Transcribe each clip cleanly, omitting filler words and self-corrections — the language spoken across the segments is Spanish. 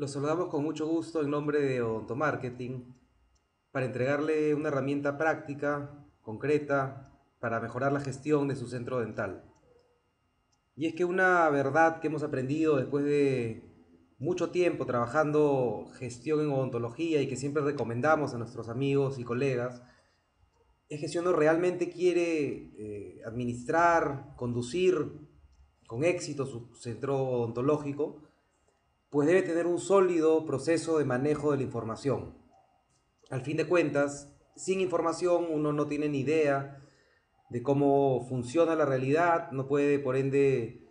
Los saludamos con mucho gusto en nombre de Odontomarketing para entregarle una herramienta práctica, concreta, para mejorar la gestión de su centro dental. Y es que una verdad que hemos aprendido después de mucho tiempo trabajando gestión en odontología y que siempre recomendamos a nuestros amigos y colegas, es que si uno realmente quiere administrar, conducir con éxito su centro odontológico, pues debe tener un sólido proceso de manejo de la información. Al fin de cuentas, sin información uno no tiene ni idea de cómo funciona la realidad, no puede por ende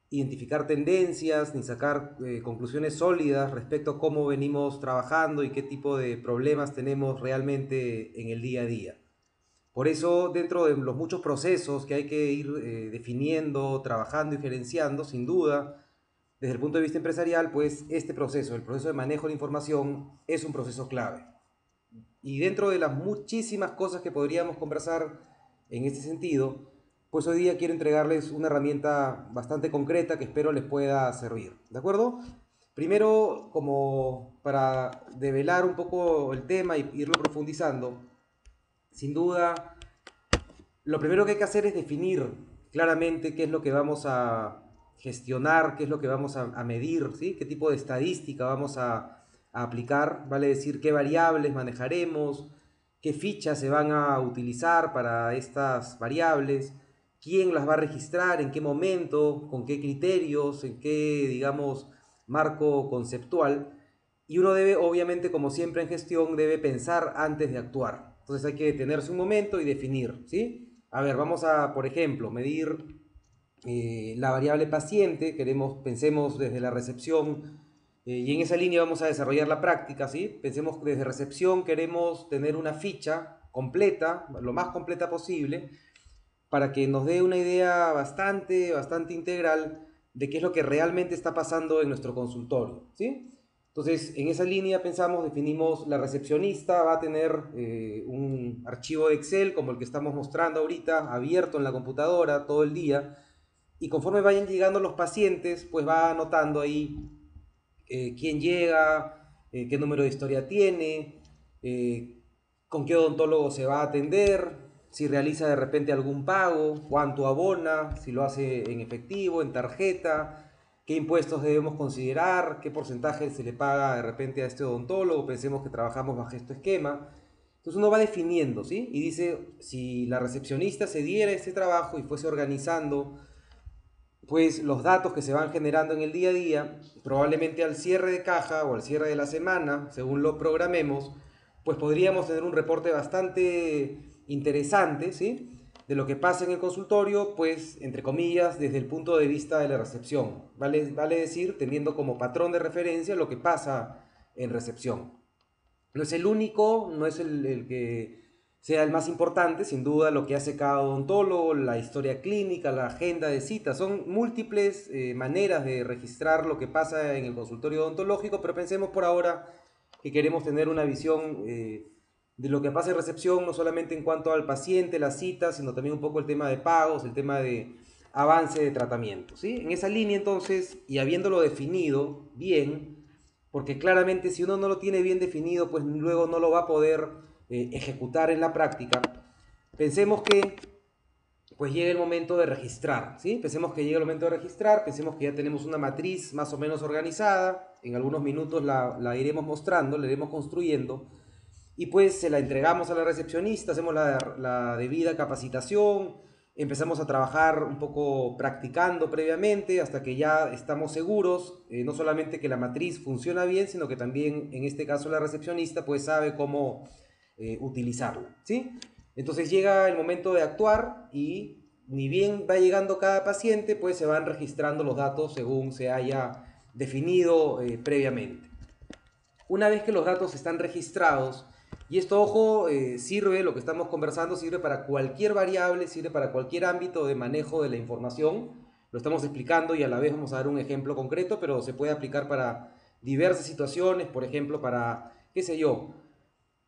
identificar tendencias ni sacar conclusiones sólidas respecto a cómo venimos trabajando y qué tipo de problemas tenemos realmente en el día a día. Por eso, dentro de los muchos procesos que hay que ir definiendo, trabajando y gerenciando, sin duda, desde el punto de vista empresarial, pues este proceso, el proceso de manejo de la información, es un proceso clave. Y dentro de las muchísimas cosas que podríamos conversar en este sentido, pues hoy día quiero entregarles una herramienta bastante concreta que espero les pueda servir. ¿De acuerdo? Primero, como para develar un poco el tema y irlo profundizando, sin duda, lo primero que hay que hacer es definir claramente qué es lo que vamos a gestionar, qué es lo que vamos a medir, ¿sí? Qué tipo de estadística vamos a aplicar, vale decir qué variables manejaremos, qué fichas se van a utilizar para estas variables, quién las va a registrar, en qué momento, con qué criterios, en qué, digamos, marco conceptual. Y uno debe, obviamente, como siempre en gestión, debe pensar antes de actuar. Entonces hay que detenerse un momento y definir, ¿sí? A ver, vamos a, por ejemplo, medir la variable paciente, pensemos desde la recepción, y en esa línea vamos a desarrollar la práctica, ¿sí? Pensemos desde recepción, queremos tener una ficha completa, lo más completa posible, para que nos dé una idea bastante integral de qué es lo que realmente está pasando en nuestro consultorio, ¿sí? Entonces, en esa línea pensamos, definimos, la recepcionista va a tener un archivo de Excel como el que estamos mostrando ahorita, abierto en la computadora todo el día, y conforme vayan llegando los pacientes, pues va anotando ahí quién llega, qué número de historia tiene, eh, con qué odontólogo se va a atender, si realiza de repente algún pago, cuánto abona, si lo hace en efectivo, en tarjeta, qué impuestos debemos considerar, qué porcentaje se le paga de repente a este odontólogo, pensemos que trabajamos bajo este esquema. Entonces uno va definiendo, ¿sí? Y dice, si la recepcionista se diera este trabajo y fuese organizando pues los datos que se van generando en el día a día, probablemente al cierre de caja o al cierre de la semana, según lo programemos, pues podríamos tener un reporte bastante interesante, ¿sí? De lo que pasa en el consultorio, pues, entre comillas, desde el punto de vista de la recepción. Vale decir, teniendo como patrón de referencia lo que pasa en recepción. No es el único, no es el que sea el más importante, sin duda lo que hace cada odontólogo, la historia clínica, la agenda de citas, son múltiples maneras de registrar lo que pasa en el consultorio odontológico, pero pensemos por ahora que queremos tener una visión de lo que pasa en recepción, no solamente en cuanto al paciente, las citas, sino también un poco el tema de pagos, el tema de avance de tratamiento, ¿sí? En esa línea entonces, y habiéndolo definido bien, porque claramente si uno no lo tiene bien definido, pues luego no lo va a poder ejecutar en la práctica. Pensemos que pues llega el momento de registrar, ¿sí? Pensemos que llega el momento de registrar, pensemos que ya tenemos una matriz más o menos organizada, en algunos minutos la iremos mostrando, la iremos construyendo, y pues se la entregamos a la recepcionista, hacemos la debida capacitación, empezamos a trabajar un poco practicando previamente hasta que ya estamos seguros, no solamente que la matriz funciona bien, sino que también en este caso la recepcionista pues sabe cómo utilizarla, ¿sí? Entonces llega el momento de actuar y ni bien va llegando cada paciente, pues se van registrando los datos según se haya definido previamente. Una vez que los datos están registrados, y esto, ojo, sirve, lo que estamos conversando sirve para cualquier variable, sirve para cualquier ámbito de manejo de la información, lo estamos explicando y a la vez vamos a dar un ejemplo concreto, pero se puede aplicar para diversas situaciones, por ejemplo, para, qué sé yo,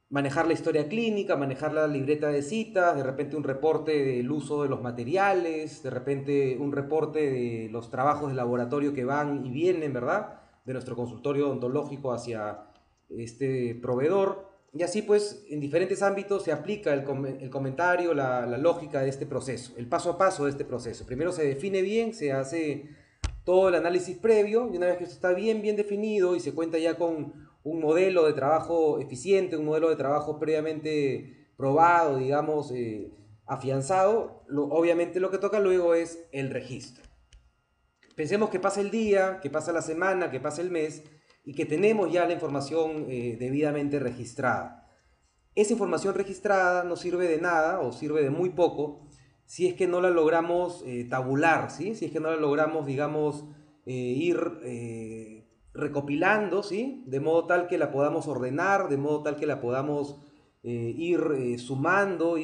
manejar la historia clínica, manejar la libreta de citas, de repente un reporte del uso de los materiales, de repente un reporte de los trabajos de laboratorio que van y vienen, ¿verdad? de nuestro consultorio odontológico hacia este proveedor. Y así pues en diferentes ámbitos se aplica el comentario, la lógica de este proceso, el paso a paso de este proceso. Primero se define bien, se hace todo el análisis previo y una vez que esto está bien definido y se cuenta ya con un modelo de trabajo eficiente, un modelo de trabajo previamente probado, digamos, afianzado, obviamente lo que toca luego es el registro. Pensemos que pasa el día, que pasa la semana, que pasa el mes y que tenemos ya la información debidamente registrada. Esa información registrada no sirve de nada o sirve de muy poco si es que no la logramos tabular, ¿sí? Si es que no la logramos, digamos, ir recopilando, ¿sí? De modo tal que la podamos ordenar, de modo tal que la podamos ir sumando,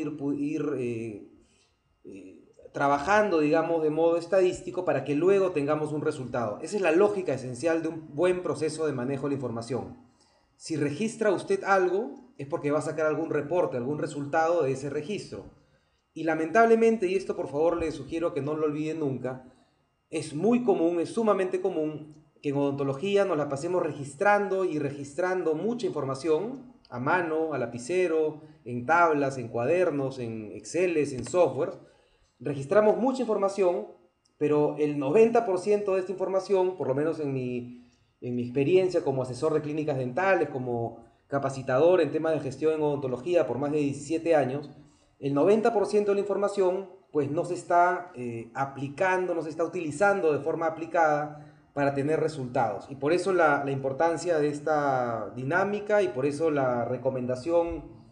trabajando, digamos, de modo estadístico para que luego tengamos un resultado. Esa es la lógica esencial de un buen proceso de manejo de la información. Si registra usted algo, es porque va a sacar algún reporte, algún resultado de ese registro. Y lamentablemente, y esto por favor le sugiero que no lo olviden nunca, es muy común, es sumamente común que en odontología nos la pasemos registrando y registrando mucha información a mano, a lapicero, en tablas, en cuadernos, en Exceles, en software. Registramos mucha información, pero el 90% de esta información, por lo menos en mi experiencia como asesor de clínicas dentales, como capacitador en temas de gestión en odontología por más de 17 años, el 90% de la información pues no se está aplicando, no se está utilizando de forma aplicada para tener resultados. Y por eso la importancia de esta dinámica y por eso la recomendación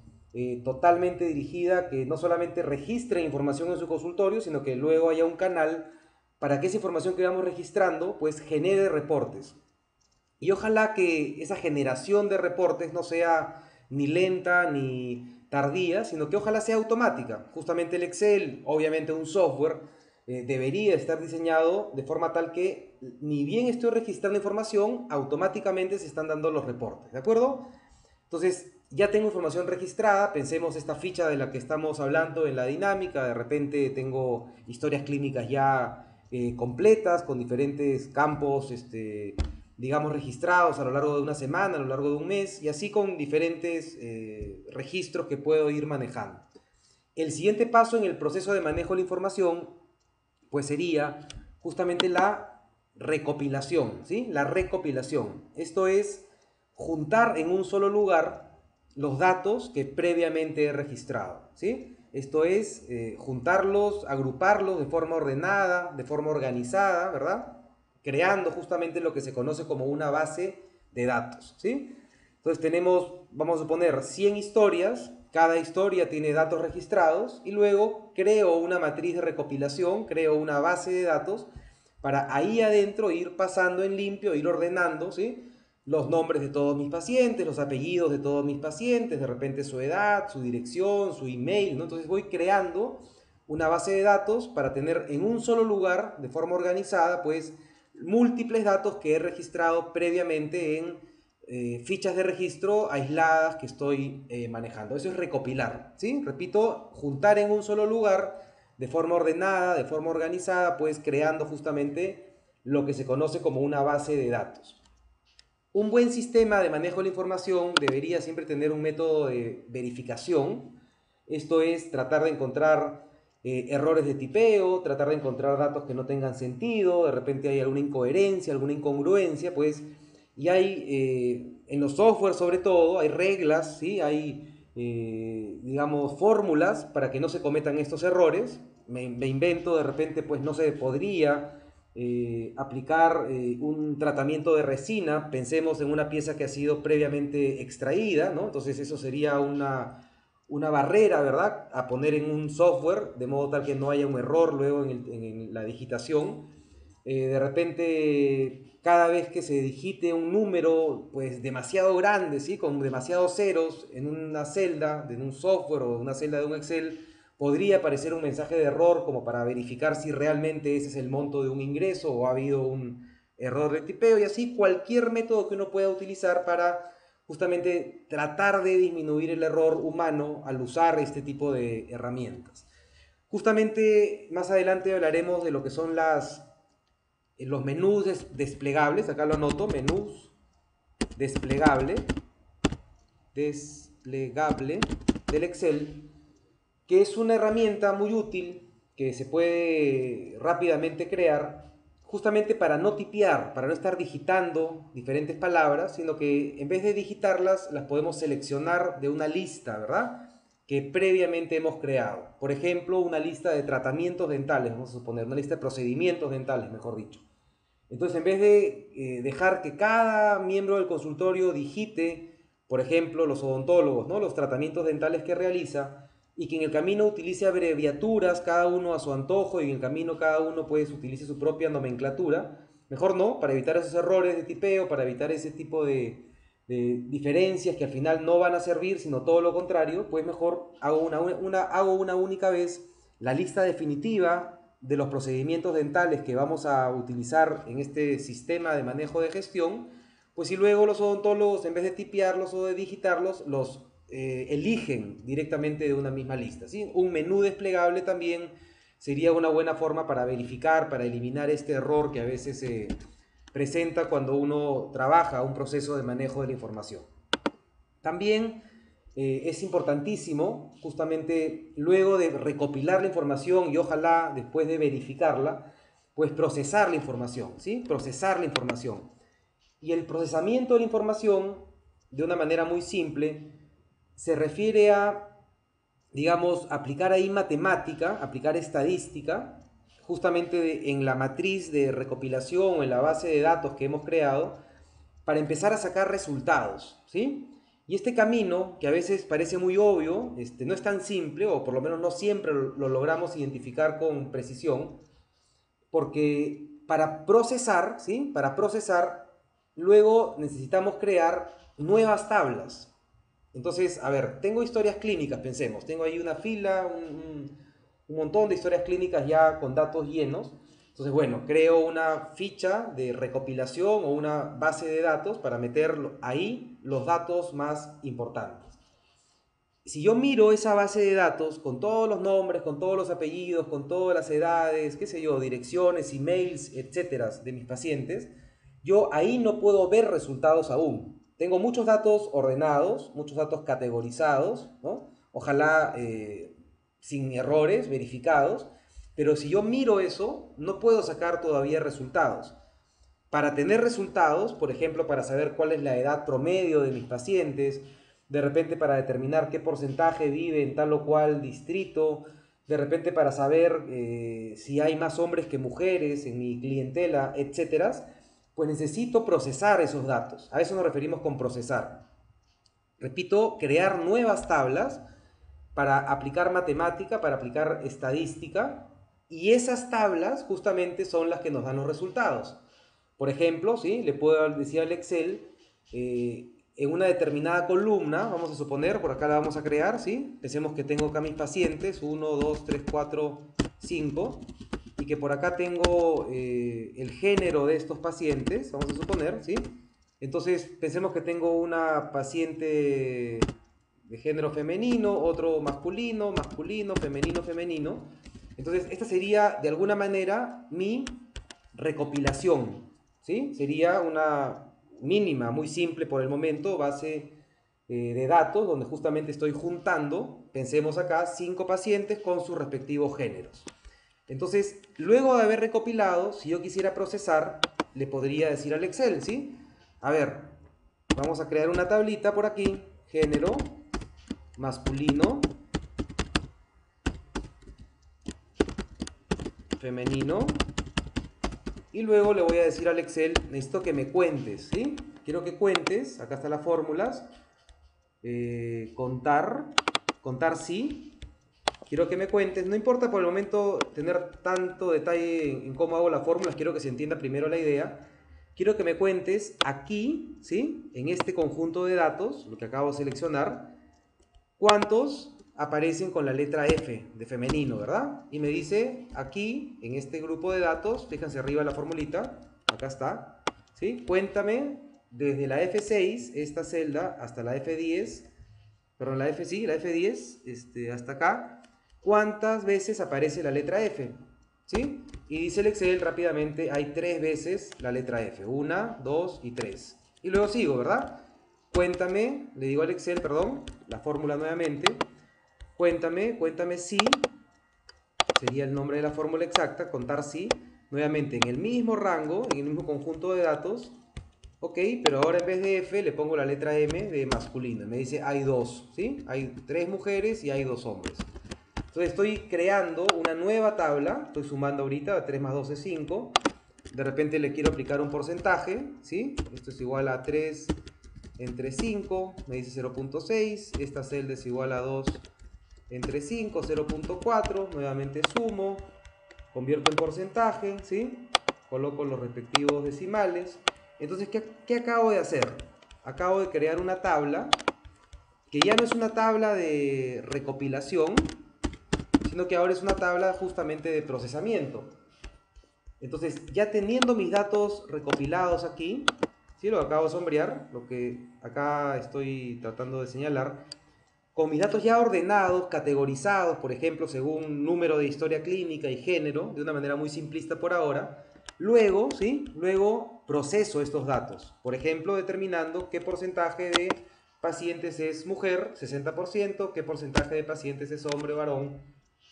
totalmente dirigida que no solamente registre información en su consultorio, sino que luego haya un canal para que esa información que vamos registrando pues genere reportes. Y ojalá que esa generación de reportes no sea ni lenta ni tardía, sino que ojalá sea automática. Justamente el Excel, obviamente un software, debería estar diseñado de forma tal que ni bien estoy registrando información, automáticamente se están dando los reportes, ¿de acuerdo? Entonces, ya tengo información registrada, pensemos esta ficha de la que estamos hablando en la dinámica, de repente tengo historias clínicas ya completas, con diferentes campos, digamos, registrados a lo largo de una semana, a lo largo de un mes, y así con diferentes registros que puedo ir manejando. El siguiente paso en el proceso de manejo de la información, pues sería justamente la recopilación, ¿sí? La recopilación. Esto es juntar en un solo lugar los datos que previamente he registrado, ¿sí? Esto es juntarlos, agruparlos de forma ordenada, de forma organizada, ¿verdad? Creando justamente lo que se conoce como una base de datos, ¿sí? Entonces tenemos, vamos a suponer, 100 historias, cada historia tiene datos registrados y luego creo una matriz de recopilación, creo una base de datos para ahí adentro ir pasando en limpio, ir ordenando, ¿sí? Los nombres de todos mis pacientes, los apellidos de todos mis pacientes, de repente su edad, su dirección, su email, ¿no? Entonces voy creando una base de datos para tener en un solo lugar, de forma organizada, pues múltiples datos que he registrado previamente en fichas de registro aisladas que estoy manejando. Eso es recopilar, ¿sí? Repito, juntar en un solo lugar de forma ordenada, de forma organizada, pues creando justamente lo que se conoce como una base de datos. Un buen sistema de manejo de la información debería siempre tener un método de verificación. Esto es tratar de encontrar errores de tipeo, tratar de encontrar datos que no tengan sentido, de repente hay alguna incoherencia, alguna incongruencia, pues, y hay, en los software sobre todo, hay reglas, ¿sí? Hay, digamos, fórmulas para que no se cometan estos errores. Me invento, de repente, pues no se podría aplicar un tratamiento de resina, pensemos en una pieza que ha sido previamente extraída, ¿no? Entonces eso sería una barrera, ¿verdad? A poner en un software, de modo tal que no haya un error luego en la digitación. De repente, cada vez que se digite un número, pues demasiado grande, ¿sí? Con demasiados ceros en una celda, en un software o una celda de un Excel, podría aparecer un mensaje de error como para verificar si realmente ese es el monto de un ingreso o ha habido un error de tipeo y así cualquier método que uno pueda utilizar para justamente tratar de disminuir el error humano al usar este tipo de herramientas. Justamente más adelante hablaremos de lo que son las los menús desplegables, acá lo anoto, menús desplegable del Excel, que es una herramienta muy útil que se puede rápidamente crear justamente para no tipear, para no estar digitando diferentes palabras, sino que en vez de digitarlas, las podemos seleccionar de una lista, ¿verdad? Que previamente hemos creado. Por ejemplo, una lista de tratamientos dentales, vamos a suponer, una lista de procedimientos dentales, mejor dicho. Entonces, en vez de dejar que cada miembro del consultorio digite, por ejemplo, los odontólogos, ¿no? Los tratamientos dentales que realiza, y que en el camino utilice abreviaturas, cada uno a su antojo, y en el camino cada uno pues utilice su propia nomenclatura, mejor no, para evitar esos errores de tipeo, para evitar ese tipo de diferencias que al final no van a servir, sino todo lo contrario, pues mejor hago una única vez la lista definitiva de los procedimientos dentales que vamos a utilizar en este sistema de manejo de gestión, pues si luego los odontólogos, en vez de tipearlos o de digitarlos, los eligen directamente de una misma lista, ¿sí? Un menú desplegable también sería una buena forma para verificar, para eliminar este error que a veces se presenta cuando uno trabaja un proceso de manejo de la información. También es importantísimo, justamente luego de recopilar la información y ojalá después de verificarla, pues procesar la información, ¿sí? Procesar la información. Y el procesamiento de la información, de una manera muy simple, se refiere a, digamos, aplicar ahí matemática, aplicar estadística, justamente en la matriz de recopilación o en la base de datos que hemos creado, para empezar a sacar resultados, ¿sí? Y este camino, que a veces parece muy obvio, no es tan simple, o por lo menos no siempre lo logramos identificar con precisión, porque para procesar, ¿sí? Para procesar, luego necesitamos crear nuevas tablas. Entonces, a ver, tengo historias clínicas, pensemos, tengo ahí una fila, un montón de historias clínicas ya con datos llenos. Entonces, bueno, creo una ficha de recopilación o una base de datos para meter ahí los datos más importantes. Si yo miro esa base de datos con todos los nombres, con todos los apellidos, con todas las edades, qué sé yo, direcciones, emails, etcétera, de mis pacientes, yo ahí no puedo ver resultados aún. Tengo muchos datos ordenados, muchos datos categorizados, ¿no? Ojalá sin errores, verificados, pero si yo miro eso, no puedo sacar todavía resultados. Para tener resultados, por ejemplo, para saber cuál es la edad promedio de mis pacientes, de repente para determinar qué porcentaje vive en tal o cual distrito, de repente para saber si hay más hombres que mujeres en mi clientela, etcétera, pues necesito procesar esos datos. A eso nos referimos con procesar. Repito, crear nuevas tablas para aplicar matemática, para aplicar estadística, y esas tablas justamente son las que nos dan los resultados. Por ejemplo, ¿sí? Le puedo decir al Excel, en una determinada columna, vamos a suponer, por acá la vamos a crear, ¿sí? Pensemos que tengo acá mis pacientes, 1, 2, 3, 4, 5, y que por acá tengo el género de estos pacientes, vamos a suponer, ¿sí? Entonces, pensemos que tengo una paciente de género femenino, otro masculino, masculino, femenino, femenino. Entonces, esta sería de alguna manera mi recopilación, ¿sí? Sería una mínima, muy simple por el momento, base de datos, donde justamente estoy juntando, pensemos acá, 5 pacientes con sus respectivos géneros. Entonces, luego de haber recopilado, si yo quisiera procesar, le podría decir al Excel, ¿sí? A ver, vamos a crear una tablita por aquí, género, masculino, femenino, y luego le voy a decir al Excel, necesito que me cuentes, ¿sí? Quiero que cuentes, acá están las fórmulas, contar sí, quiero que me cuentes, no importa por el momento tener tanto detalle en cómo hago las fórmulas, quiero que se entienda primero la idea, quiero que me cuentes aquí, ¿sí? En este conjunto de datos, lo que acabo de seleccionar, ¿cuántos aparecen con la letra F de femenino, verdad? Y me dice aquí, en este grupo de datos, fíjense arriba la formulita, acá está, ¿sí? Cuéntame desde la F6, esta celda, hasta la F10, perdón, la F10, hasta acá, ¿cuántas veces aparece la letra F? ¿Sí? Y dice el Excel rápidamente, hay 3 veces la letra F. 1, 2 y 3. Y luego sigo, ¿verdad? Cuéntame, le digo al Excel, perdón, la fórmula nuevamente. Cuéntame si, sería el nombre de la fórmula exacta, contar si, nuevamente en el mismo rango, en el mismo conjunto de datos, ok, pero ahora en vez de F le pongo la letra M de masculino. Me dice hay 2, ¿sí? Hay 3 mujeres y hay 2 hombres. Entonces estoy creando una nueva tabla, estoy sumando ahorita, 3 más 2 es 5. De repente le quiero aplicar un porcentaje, ¿sí? Esto es igual a 3 entre 5, me dice 0.6. Esta celda es igual a 2 entre 5, 0.4. Nuevamente sumo, convierto en porcentaje, ¿sí? Coloco los respectivos decimales. Entonces, ¿qué acabo de hacer? Acabo de crear una tabla que ya no es una tabla de recopilación, sino que ahora es una tabla justamente de procesamiento. Entonces, ya teniendo mis datos recopilados aquí, ¿sí? Lo acabo de sombrear, lo que acá estoy tratando de señalar, con mis datos ya ordenados, categorizados, por ejemplo, según número de historia clínica y género, de una manera muy simplista por ahora, luego, ¿sí? Luego proceso estos datos, por ejemplo, determinando qué porcentaje de pacientes es mujer, 60%, qué porcentaje de pacientes es hombre o varón,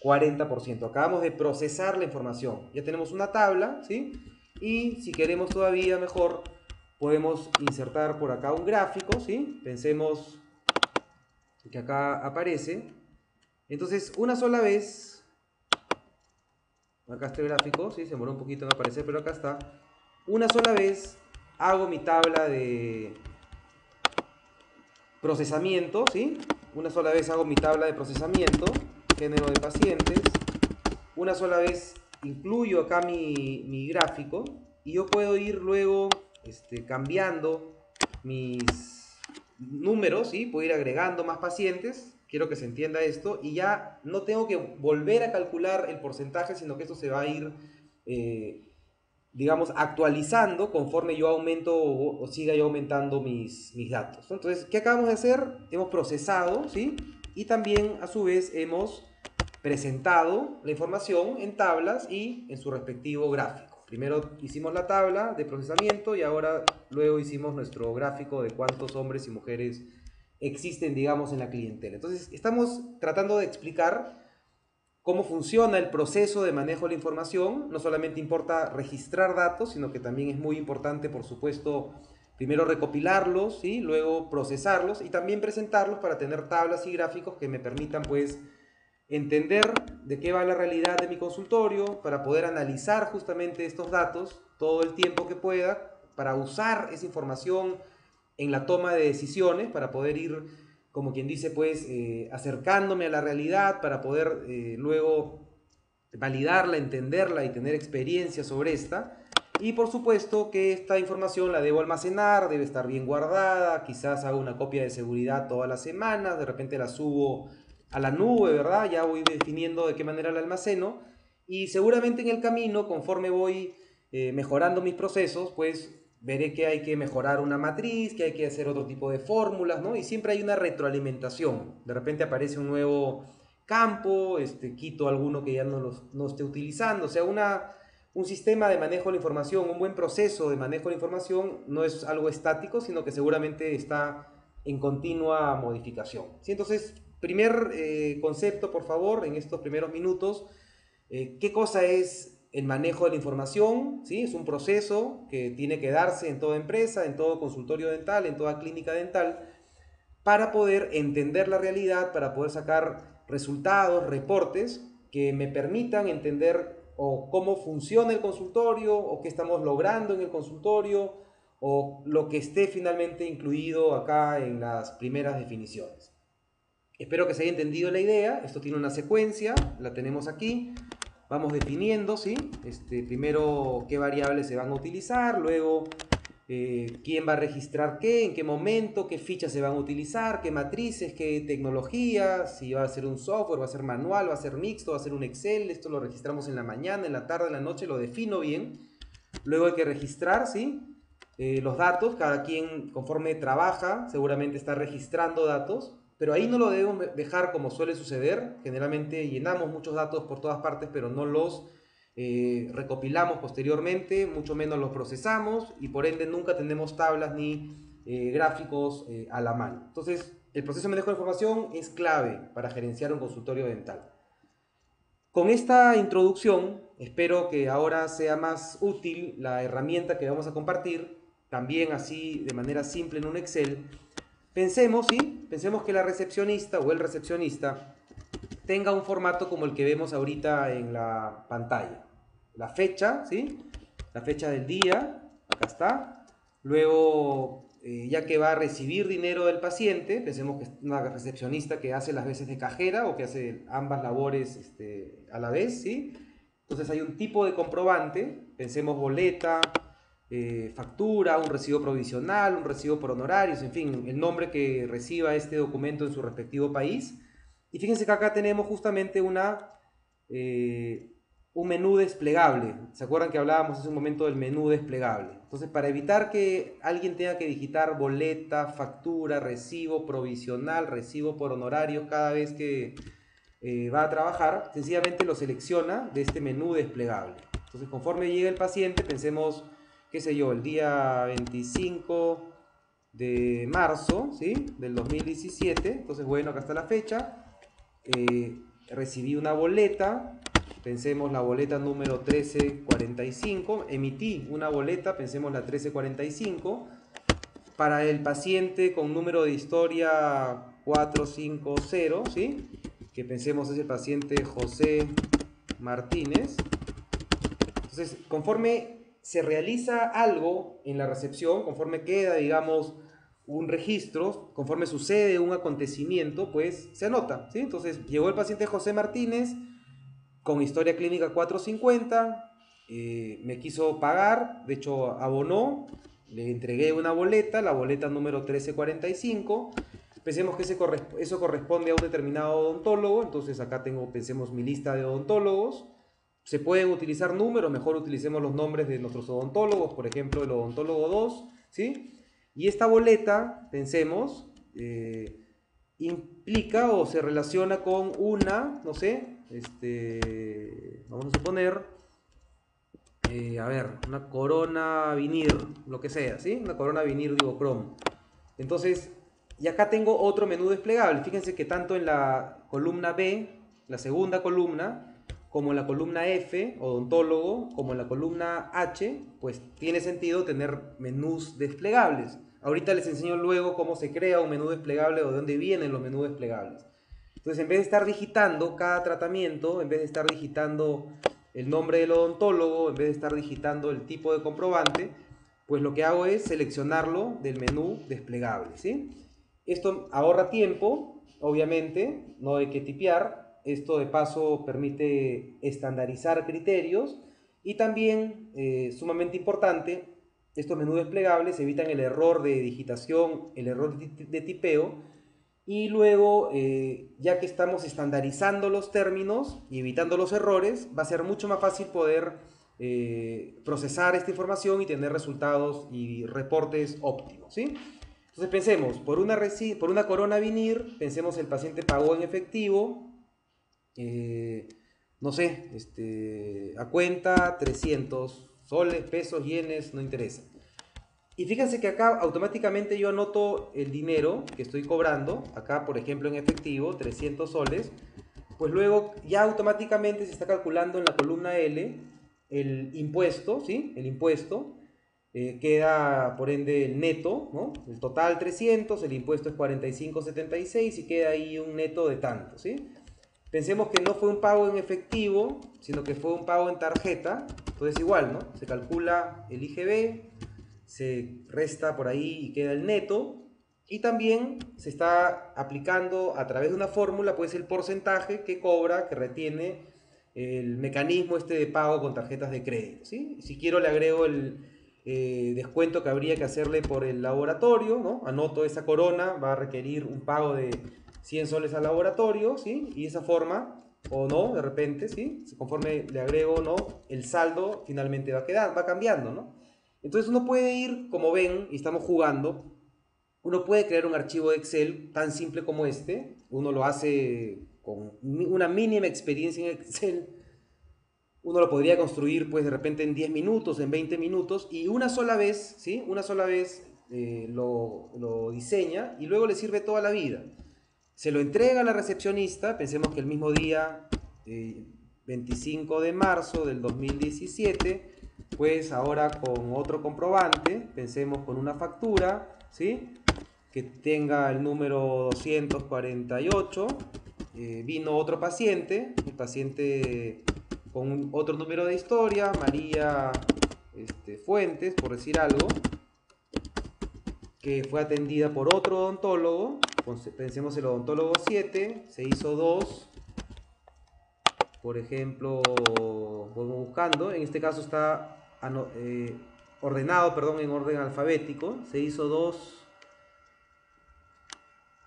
40%. Acabamos de procesar la información. Ya tenemos una tabla, ¿sí? Y si queremos todavía mejor, podemos insertar por acá un gráfico, ¿sí? Pensemos que acá aparece. Entonces, una sola vez, acá está el gráfico, ¿sí? Se demoró un poquito en aparecer, pero acá está. Una sola vez hago mi tabla de procesamiento, ¿sí? Una sola vez hago mi tabla de procesamiento, género de pacientes. Una sola vez incluyo acá mi gráfico y yo puedo ir luego cambiando mis números, ¿sí? Puedo ir agregando más pacientes, quiero que se entienda esto, y ya no tengo que volver a calcular el porcentaje, sino que esto se va a ir, digamos, actualizando conforme yo aumento o siga yo aumentando mis datos. Entonces, ¿qué acabamos de hacer? Hemos procesado, ¿sí? Y también, a su vez, hemos presentado la información en tablas y en su respectivo gráfico. Primero hicimos la tabla de procesamiento y ahora luego hicimos nuestro gráfico de cuántos hombres y mujeres existen, digamos, en la clientela. Entonces, estamos tratando de explicar cómo funciona el proceso de manejo de la información. No solamente importa registrar datos, sino que también es muy importante, por supuesto, primero recopilarlos, ¿sí? Luego procesarlos y también presentarlos para tener tablas y gráficos que me permitan, pues, entender de qué va la realidad de mi consultorio, para poder analizar justamente estos datos todo el tiempo que pueda, para usar esa información en la toma de decisiones, para poder ir, como quien dice, pues acercándome a la realidad, para poder luego validarla, entenderla y tener experiencia sobre esta. Y por supuesto que esta información la debo almacenar, debe estar bien guardada, quizás hago una copia de seguridad todas las semanas, de repente la subo a la nube, ¿verdad? Ya voy definiendo de qué manera la almaceno y seguramente en el camino, conforme voy mejorando mis procesos, pues veré que hay que mejorar una matriz, que hay que hacer otro tipo de fórmulas, ¿no? Y siempre hay una retroalimentación. De repente aparece un nuevo campo, quito alguno que ya no esté utilizando, o sea, un sistema de manejo de la información, un buen proceso de manejo de la información no es algo estático, sino que seguramente está en continua modificación. ¿Sí? Entonces, primer concepto, por favor, en estos primeros minutos, ¿qué cosa es el manejo de la información? ¿Sí? Es un proceso que tiene que darse en toda empresa, en todo consultorio dental, en toda clínica dental, para poder entender la realidad, para poder sacar resultados, reportes que me permitan entender o cómo funciona el consultorio o qué estamos logrando en el consultorio o lo que esté finalmente incluido acá en las primeras definiciones. Espero que se haya entendido la idea. Esto tiene una secuencia, la tenemos aquí. Vamos definiendo, ¿sí? Primero qué variables se van a utilizar, luego quién va a registrar qué, en qué momento, qué fichas se van a utilizar, qué matrices, qué tecnología, si va a ser un software, va a ser manual, va a ser mixto, va a ser un Excel. Esto lo registramos en la mañana, en la tarde, en la noche, lo defino bien. Luego hay que registrar, ¿sí? Los datos, cada quien conforme trabaja seguramente está registrando datos, pero ahí no lo debemos dejar como suele suceder. Generalmente llenamos muchos datos por todas partes, pero no los recopilamos posteriormente, mucho menos los procesamos y por ende nunca tenemos tablas ni gráficos a la mano. Entonces, el proceso de manejo de información es clave para gerenciar un consultorio dental. Con esta introducción, espero que ahora sea más útil la herramienta que vamos a compartir, también así de manera simple en un Excel. Pensemos, ¿sí? Pensemos que la recepcionista o el recepcionista tenga un formato como el que vemos ahorita en la pantalla. La fecha, ¿sí? La fecha del día, acá está. Luego, ya que va a recibir dinero del paciente, pensemos que es una recepcionista que hace las veces de cajera o que hace ambas labores a la vez, ¿sí? Entonces hay un tipo de comprobante, pensemos boleta, factura, un recibo provisional, un recibo por honorarios, en fin, el nombre que reciba este documento en su respectivo país. Y fíjense que acá tenemos justamente un menú desplegable. ¿Se acuerdan que hablábamos hace un momento del menú desplegable? Entonces, para evitar que alguien tenga que digitar boleta, factura, recibo provisional, recibo por honorarios cada vez que va a trabajar, sencillamente lo selecciona de este menú desplegable. Entonces, conforme llegue el paciente, pensemos, qué sé yo, el día 25 de marzo, ¿sí? Del 2017. Entonces, bueno, acá está la fecha. Recibí una boleta, pensemos la boleta número 1345, emití una boleta, pensemos la 1345, para el paciente con número de historia 450, ¿sí? Que pensemos es el paciente José Martínez. Entonces, conforme se realiza algo en la recepción, conforme queda, digamos, un registro, conforme sucede un acontecimiento, pues se anota, ¿sí? Entonces, llegó el paciente José Martínez con historia clínica 450, me quiso pagar, de hecho abonó, le entregué una boleta, la boleta número 1345. Pensemos que eso corresponde a un determinado odontólogo, entonces acá tengo, pensemos, mi lista de odontólogos. Se pueden utilizar números, mejor utilicemos los nombres de nuestros odontólogos, por ejemplo, el odontólogo 2, ¿sí? Y esta boleta, pensemos, implica o se relaciona con una, no sé, vamos a suponer, a ver, una corona vinir, lo que sea, ¿sí? Una corona vinir duochrome. Entonces, y acá tengo otro menú desplegable. Fíjense que tanto en la columna B, la segunda columna, como en la columna F, odontólogo, como en la columna H, pues tiene sentido tener menús desplegables. Ahorita les enseño luego cómo se crea un menú desplegable o de dónde vienen los menús desplegables. Entonces, en vez de estar digitando cada tratamiento, en vez de estar digitando el nombre del odontólogo, en vez de estar digitando el tipo de comprobante, pues lo que hago es seleccionarlo del menú desplegable, ¿sí? Esto ahorra tiempo, obviamente, no hay que tipear. Esto de paso permite estandarizar criterios y también, sumamente importante, estos menús desplegables evitan el error de digitación, el error de tipeo y luego, ya que estamos estandarizando los términos y evitando los errores, va a ser mucho más fácil poder procesar esta información y tener resultados y reportes óptimos, ¿sí? Entonces pensemos, por una corona vinir, pensemos el paciente pagó en efectivo, no sé, a cuenta 300 soles, pesos, yenes, no interesa. Y fíjense que acá automáticamente yo anoto el dinero que estoy cobrando, acá por ejemplo en efectivo, 300 soles, pues luego ya automáticamente se está calculando en la columna L el impuesto, ¿sí? El impuesto, queda por ende el neto, ¿no? El total 300, el impuesto es 45,76 y queda ahí un neto de tanto, ¿sí? Pensemos que no fue un pago en efectivo, sino que fue un pago en tarjeta, entonces igual, ¿no? Se calcula el IGB, se resta por ahí y queda el neto. Y también se está aplicando a través de una fórmula, pues el porcentaje que cobra, que retiene el mecanismo de pago con tarjetas de crédito, ¿sí? Si quiero le agrego el descuento que habría que hacerle por el laboratorio, ¿no? Anoto esa corona, va a requerir un pago de 100 soles al laboratorio, ¿sí? Y de esa forma, o no, de repente, ¿sí? Conforme le agrego, ¿no? El saldo finalmente va cambiando, ¿no? Entonces uno puede ir, como ven, y estamos jugando, uno puede crear un archivo de Excel tan simple como uno lo hace con una mínima experiencia en Excel, Uno lo podría construir pues de repente en 10 minutos, en 20 minutos, y una sola vez, ¿sí? Una sola vez lo diseña y luego le sirve toda la vida. Se lo entrega a la recepcionista, pensemos que el mismo día, 25 de marzo del 2017, pues ahora con otro comprobante, pensemos con una factura, ¿sí? Que tenga el número 248, vino otro paciente, el paciente con otro número de historia, María Fuentes, por decir algo, que fue atendida por otro odontólogo, pensemos el odontólogo 7, se hizo 2, por ejemplo, vamos buscando, en este caso está ordenado, perdón, en orden alfabético, se hizo 2,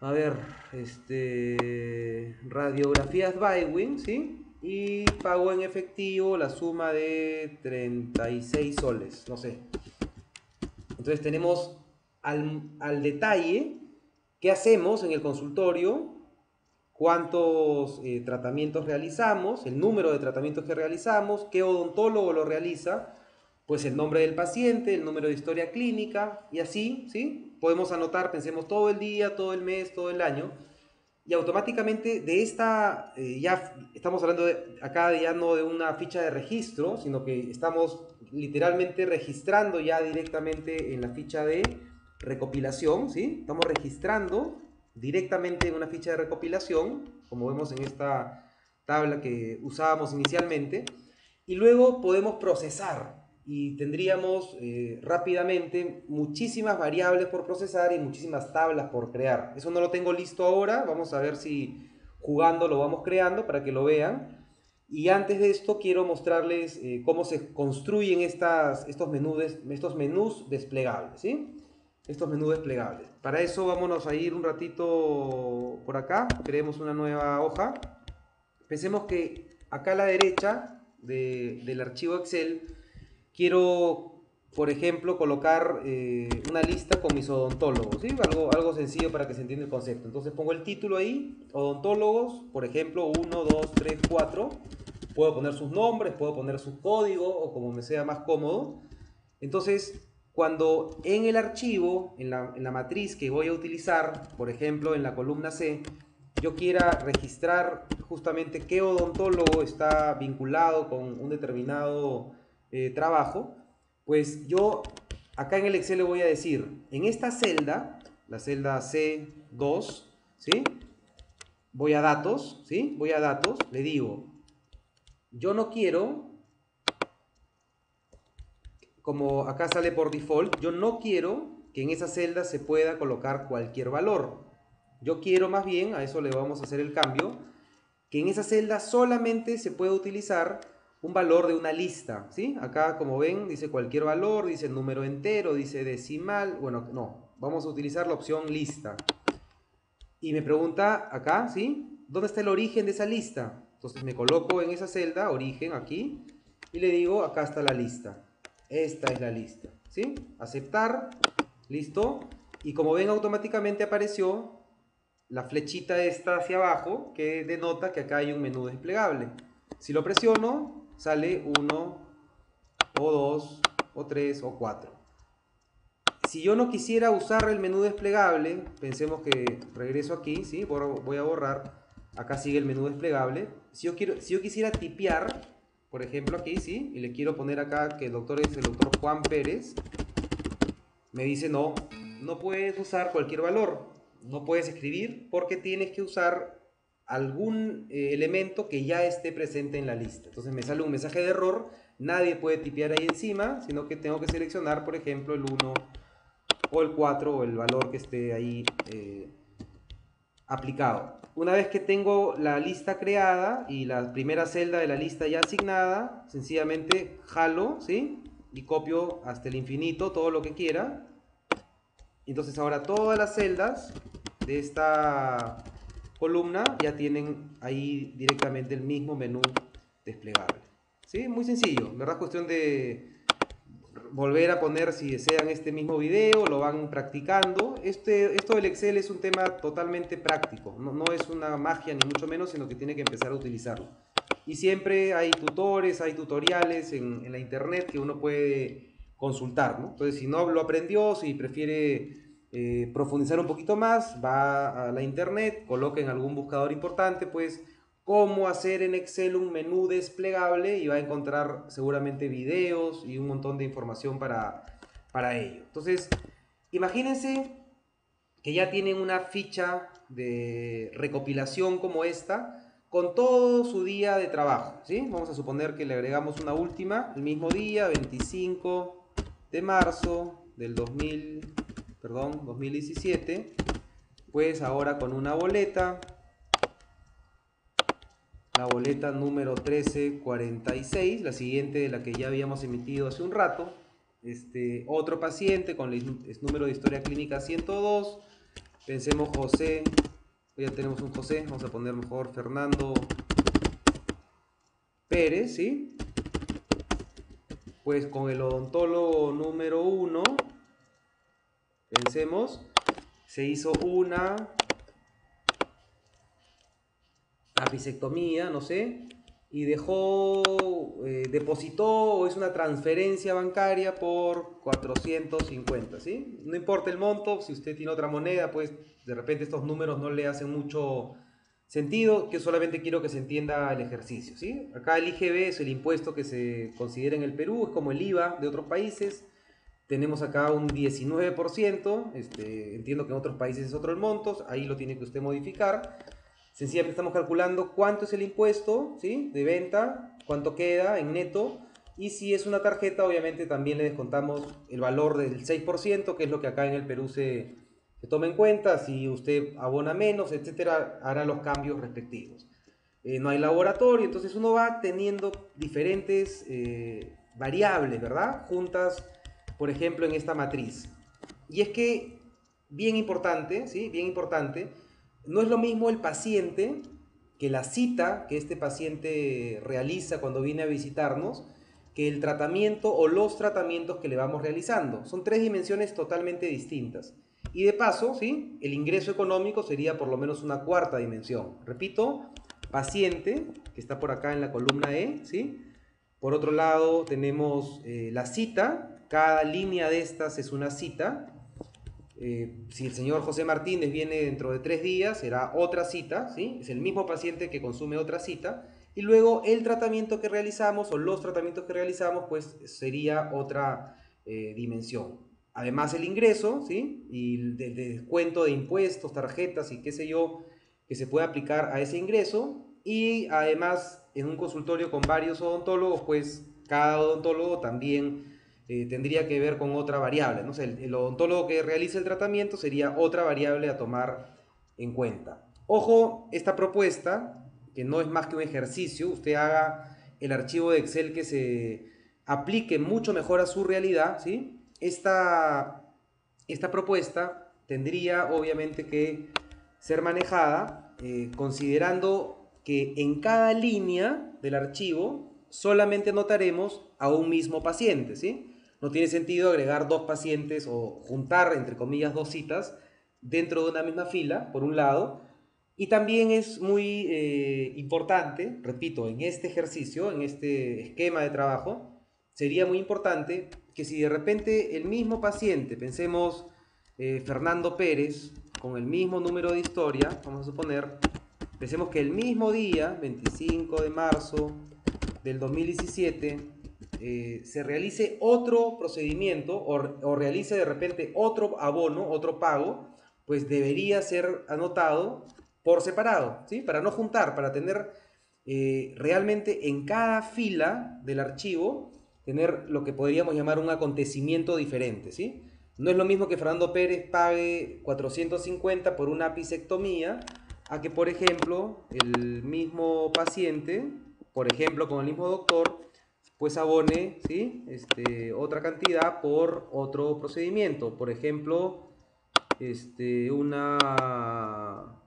a ver, radiografías Bywin, ¿sí? Y pagó en efectivo la suma de 36 soles, no sé. Entonces tenemos al detalle qué hacemos en el consultorio, cuántos tratamientos realizamos, el número de tratamientos que realizamos, qué odontólogo lo realiza, pues el nombre del paciente, el número de historia clínica y así, ¿sí? Podemos anotar, pensemos todo el día, todo el mes, todo el año y automáticamente de esta, ya estamos hablando acá ya no de una ficha de registro, sino que estamos literalmente registrando ya directamente en la ficha de recopilación, ¿sí? Estamos registrando directamente en una ficha de recopilación, como vemos en esta tabla que usábamos inicialmente, y luego podemos procesar y tendríamos rápidamente muchísimas variables por procesar y muchísimas tablas por crear. Eso no lo tengo listo ahora, vamos a ver si jugando lo vamos creando para que lo vean. Y antes de esto quiero mostrarles cómo se construyen estos menús desplegables, ¿sí? Estos menús desplegables. Para eso vámonos a ir un ratito por acá, creemos una nueva hoja. Pensemos que acá a la derecha del archivo Excel quiero, por ejemplo, colocar una lista con mis odontólogos, ¿sí? Algo sencillo para que se entienda el concepto. Entonces pongo el título ahí, odontólogos, por ejemplo, 1, 2, 3, 4. Puedo poner sus nombres, puedo poner su código o como me sea más cómodo. Entonces, cuando en el archivo, en la matriz que voy a utilizar, por ejemplo, en la columna C, yo quiera registrar justamente qué odontólogo está vinculado con un determinado trabajo, pues yo acá en el Excel le voy a decir, en esta celda, la celda C2, ¿sí? Voy a datos, ¿sí? Voy a datos, le digo, yo no quiero, como acá sale por default, yo no quiero que en esa celda se pueda colocar cualquier valor. Yo quiero más bien, a eso le vamos a hacer el cambio, que en esa celda solamente se puede utilizar un valor de una lista, ¿sí? Acá, como ven, dice cualquier valor, dice número entero, dice decimal, bueno, no, vamos a utilizar la opción lista. Y me pregunta acá, ¿sí? ¿Dónde está el origen de esa lista? Entonces me coloco en esa celda, origen, aquí, y le digo, acá está la lista. Esta es la lista, ¿sí? Aceptar, listo. Y como ven, automáticamente apareció la flechita esta hacia abajo que denota que acá hay un menú desplegable. Si lo presiono, sale 1 o 2 o 3 o 4. Si yo no quisiera usar el menú desplegable, pensemos que regreso aquí, ¿sí? Voy a borrar, acá sigue el menú desplegable. Si yo quisiera tipear, por ejemplo aquí, ¿sí? Y le quiero poner acá que el doctor es el doctor Juan Pérez, me dice no, no puedes usar cualquier valor, no puedes escribir porque tienes que usar algún elemento que ya esté presente en la lista. Entonces me sale un mensaje de error, nadie puede tipear ahí encima, sino que tengo que seleccionar, por ejemplo, el 1 o el 4 o el valor que esté ahí aplicado. Una vez que tengo la lista creada y la primera celda de la lista ya asignada, sencillamente jalo, ¿sí? Y copio hasta el infinito todo lo que quiera. Entonces ahora todas las celdas de esta columna ya tienen ahí directamente el mismo menú desplegable. ¿Sí? Muy sencillo, ¿verdad? Cuestión de volver a poner, si desean, este mismo video, lo van practicando. Esto del Excel es un tema totalmente práctico, no es una magia ni mucho menos, sino que tiene que empezar a utilizarlo. y siempre hay tutores, hay tutoriales en la internet que uno puede consultar, ¿no? Entonces, si no lo aprendió, si prefiere profundizar un poquito más, va a la internet, coloca en algún buscador importante, pues, cómo hacer en Excel un menú desplegable y va a encontrar seguramente videos y un montón de información para ello. Entonces, imagínense que ya tienen una ficha de recopilación como esta con todo su día de trabajo, ¿sí? Vamos a suponer que le agregamos una última, el mismo día, 25 de marzo del 2017, pues ahora con una boleta, la boleta número 1346, la siguiente de la que ya habíamos emitido hace un rato, otro paciente con el número de historia clínica 102, pensemos José, ya tenemos un José, vamos a poner mejor Fernando Pérez, ¿sí? Pues con el odontólogo número 1, pensemos, se hizo una apicectomía, no sé, y depositó o hizo una transferencia bancaria por 450, ¿sí? No importa el monto, si usted tiene otra moneda, pues de repente estos números no le hacen mucho sentido, que solamente quiero que se entienda el ejercicio, ¿sí? Acá el IGB es el impuesto que se considera en el Perú, es como el IVA de otros países. Tenemos acá un 19%, entiendo que en otros países es otro el monto, ahí lo tiene que usted modificar. Sencillamente estamos calculando cuánto es el impuesto, ¿sí?, de venta, cuánto queda en neto, y si es una tarjeta, obviamente también le descontamos el valor del 6%, que es lo que acá en el Perú se toma en cuenta. Si usted abona menos, etcétera, hará los cambios respectivos. No hay laboratorio, entonces uno va teniendo diferentes variables, ¿verdad?, juntas, por ejemplo, en esta matriz. Y es que, bien importante, ¿sí?, bien importante, no es lo mismo el paciente que la cita que este paciente realiza cuando viene a visitarnos, que el tratamiento o los tratamientos que le vamos realizando. Son tres dimensiones totalmente distintas. Y de paso, ¿sí?, el ingreso económico sería por lo menos una cuarta dimensión. Repito, paciente, que está por acá en la columna E, ¿sí? Por otro lado tenemos la cita, cada línea de estas es una cita. Si el señor José Martínez viene dentro de 3 días, será otra cita, ¿sí? Es el mismo paciente que consume otra cita. Y luego el tratamiento que realizamos o los tratamientos que realizamos, pues sería otra dimensión. Además el ingreso, ¿sí?, y el descuento de impuestos, tarjetas y qué sé yo, que se puede aplicar a ese ingreso. Y además en un consultorio con varios odontólogos, pues cada odontólogo también tendría que ver con otra variable, ¿no? O sea, el odontólogo que realice el tratamiento sería otra variable a tomar en cuenta. Ojo, esta propuesta, que no es más que un ejercicio, usted haga el archivo de Excel que se aplique mucho mejor a su realidad, ¿sí? Esta propuesta tendría obviamente que ser manejada considerando que en cada línea del archivo solamente anotaremos a un mismo paciente, ¿sí? No tiene sentido agregar dos pacientes o juntar, entre comillas, dos citas dentro de una misma fila, por un lado. Y también es muy importante, repito, en este ejercicio, en este esquema de trabajo, sería muy importante que si de repente el mismo paciente, pensemos Fernando Pérez, con el mismo número de historia, vamos a suponer, pensemos que el mismo día, 25 de marzo del 2017, se realice otro procedimiento o realice de repente otro abono, otro pago, pues debería ser anotado por separado, ¿sí? Para no juntar, para tener realmente en cada fila del archivo, tener lo que podríamos llamar un acontecimiento diferente, ¿sí? No es lo mismo que Fernando Pérez pague 450 por una apicectomía, a que, por ejemplo, el mismo paciente, por ejemplo, con el mismo doctor, pues abone, ¿sí?, otra cantidad por otro procedimiento. Por ejemplo, una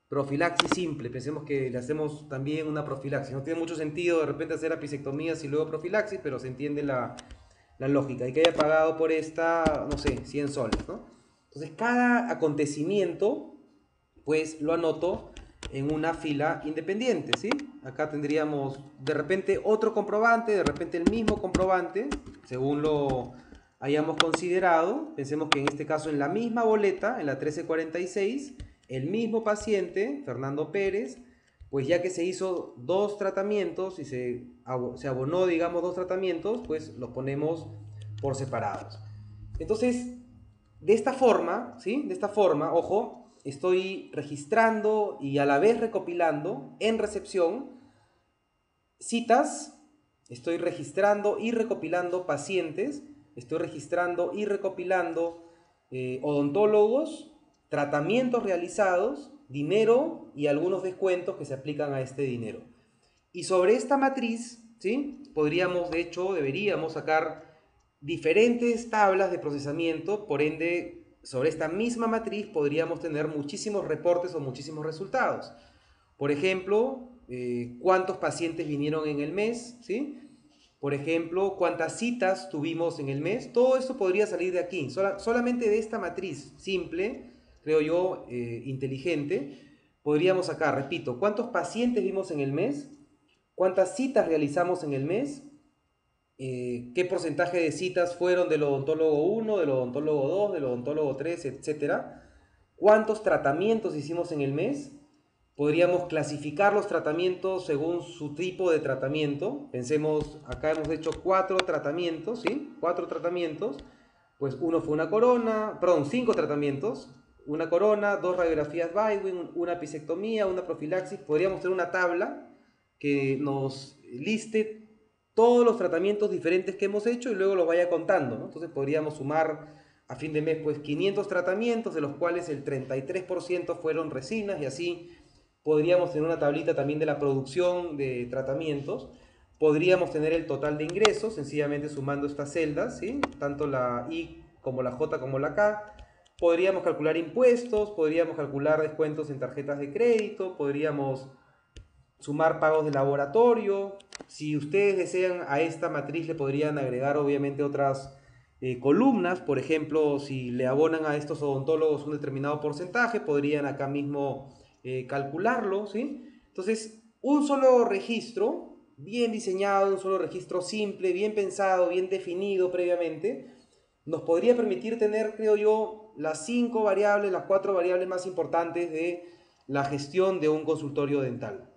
profilaxis simple. Pensemos que le hacemos también una profilaxis. No tiene mucho sentido de repente hacer apicectomías y luego profilaxis, pero se entiende la lógica. Y que haya pagado por esta, no sé, 100 soles, ¿no? Entonces, cada acontecimiento, pues lo anoto en una fila independiente, ¿sí? Acá tendríamos de repente otro comprobante, de repente el mismo comprobante, según lo hayamos considerado. Pensemos que en este caso en la misma boleta, en la 1346, el mismo paciente, Fernando Pérez, pues ya que se hizo dos tratamientos y se abonó, digamos, dos tratamientos, pues los ponemos por separados. Entonces, de esta forma, ¿sí? De esta forma, ojo, estoy registrando y a la vez recopilando en recepción citas, estoy registrando y recopilando pacientes, estoy registrando y recopilando odontólogos, tratamientos realizados, dinero y algunos descuentos que se aplican a este dinero. Y sobre esta matriz, ¿sí? Podríamos, de hecho, deberíamos sacar diferentes tablas de procesamiento, por ende, sobre esta misma matriz podríamos tener muchísimos reportes o muchísimos resultados. Por ejemplo, cuántos pacientes vinieron en el mes, ¿sí? Por ejemplo, cuántas citas tuvimos en el mes. Todo esto podría salir de aquí, solamente de esta matriz simple, creo yo, inteligente. Podríamos sacar, repito, cuántos pacientes vimos en el mes, cuántas citas realizamos en el mes, qué porcentaje de citas fueron del odontólogo 1, del odontólogo 2, del odontólogo 3, etcétera. Cuántos tratamientos hicimos en el mes. Podríamos clasificar los tratamientos según su tipo de tratamiento. Pensemos, acá hemos hecho 4 tratamientos, ¿sí? 4 tratamientos. Pues uno fue una corona, perdón, 5 tratamientos. Una corona, 2 radiografías Bywin, una apicectomía, una profilaxis. Podríamos tener una tabla que nos liste todos los tratamientos diferentes que hemos hecho y luego los vaya contando, ¿no? Entonces podríamos sumar a fin de mes pues 500 tratamientos, de los cuales el 33% fueron resinas, y así podríamos tener una tablita también de la producción de tratamientos. Podríamos tener el total de ingresos, sencillamente sumando estas celdas, ¿sí? Tanto la I como la J como la K. Podríamos calcular impuestos, podríamos calcular descuentos en tarjetas de crédito, podríamos sumar pagos de laboratorio. Si ustedes desean, a esta matriz le podrían agregar obviamente otras columnas. Por ejemplo, si le abonan a estos odontólogos un determinado porcentaje, podrían acá mismo calcularlo, ¿sí? Entonces, un solo registro, bien diseñado, un solo registro simple, bien pensado, bien definido previamente, nos podría permitir tener, creo yo, las 5 variables, las 4 variables más importantes de la gestión de un consultorio dental.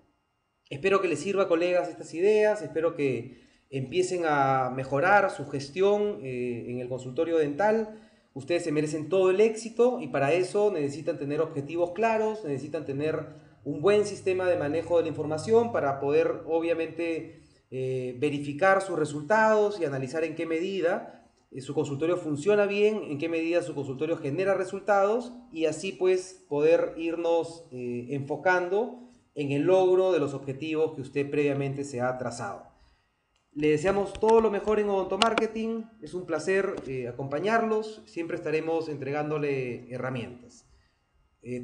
Espero que les sirva, colegas, estas ideas. Espero que empiecen a mejorar su gestión en el consultorio dental. Ustedes se merecen todo el éxito y para eso necesitan tener objetivos claros, necesitan tener un buen sistema de manejo de la información para poder, obviamente, verificar sus resultados y analizar en qué medida su consultorio funciona bien, en qué medida su consultorio genera resultados, y así pues poder irnos enfocando en el logro de los objetivos que usted previamente se ha trazado. Le deseamos todo lo mejor en Odonto Marketing. Es un placer acompañarlos. Siempre estaremos entregándole herramientas.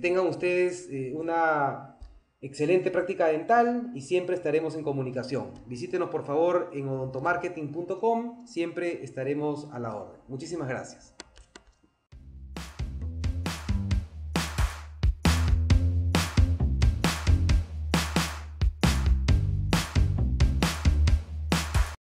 Tengan ustedes una excelente práctica dental y siempre estaremos en comunicación. Visítenos por favor en odontomarketing.com. Siempre estaremos a la orden. Muchísimas gracias.